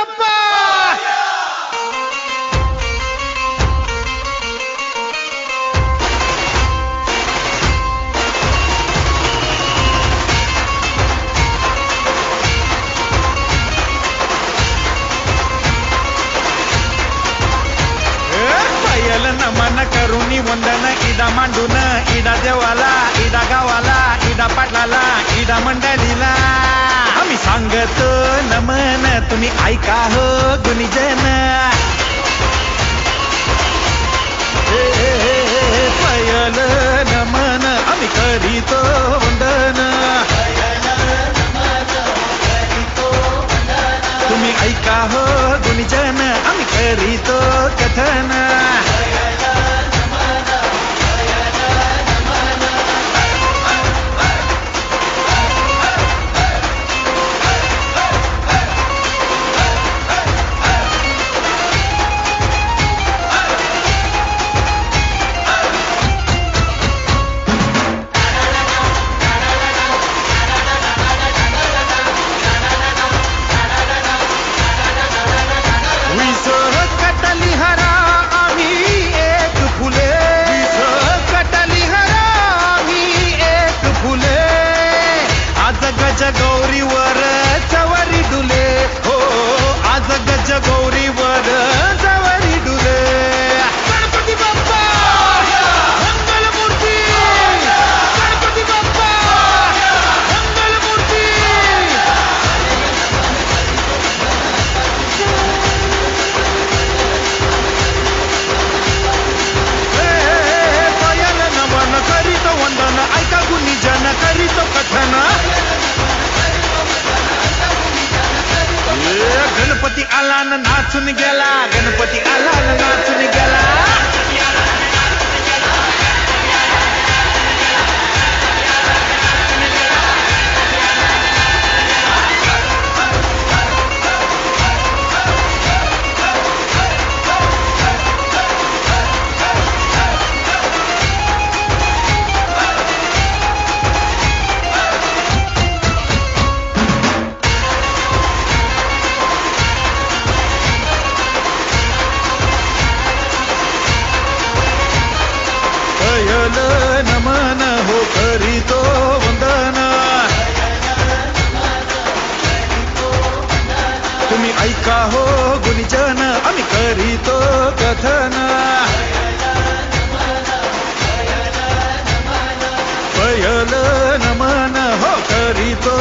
बाप्पा. नमन करुणी वंदन इडा मांडून इडा देवाला इडा गावाला इडा पाटलाला इडा मंडळीला आम्ही सांगतो नमन तुम्ही ऐका हो गुणीजन. पयल नमन आम्ही करीतो वंदन. तुम्ही ऐका हो गुणीजन आम्ही करीतो कथन. गौरीवर जवारी डुले हो आज गज गौरीवर जवारी डुले. गणपती बाप्पा मंगलमूर्ती. गणपती बाप्पा मंगलमूर्ती. पयल नमन करीतो वंदन ऐका गुणीजन करीतो कथन. गणपती आला न नाचून गेला. गणपती आला न नाचून गेला. नमन हो करीतो वंदन. तुम्ही ऐका हो गुणीजन आम्ही करीतो कथन. पयल नमन हो करीतो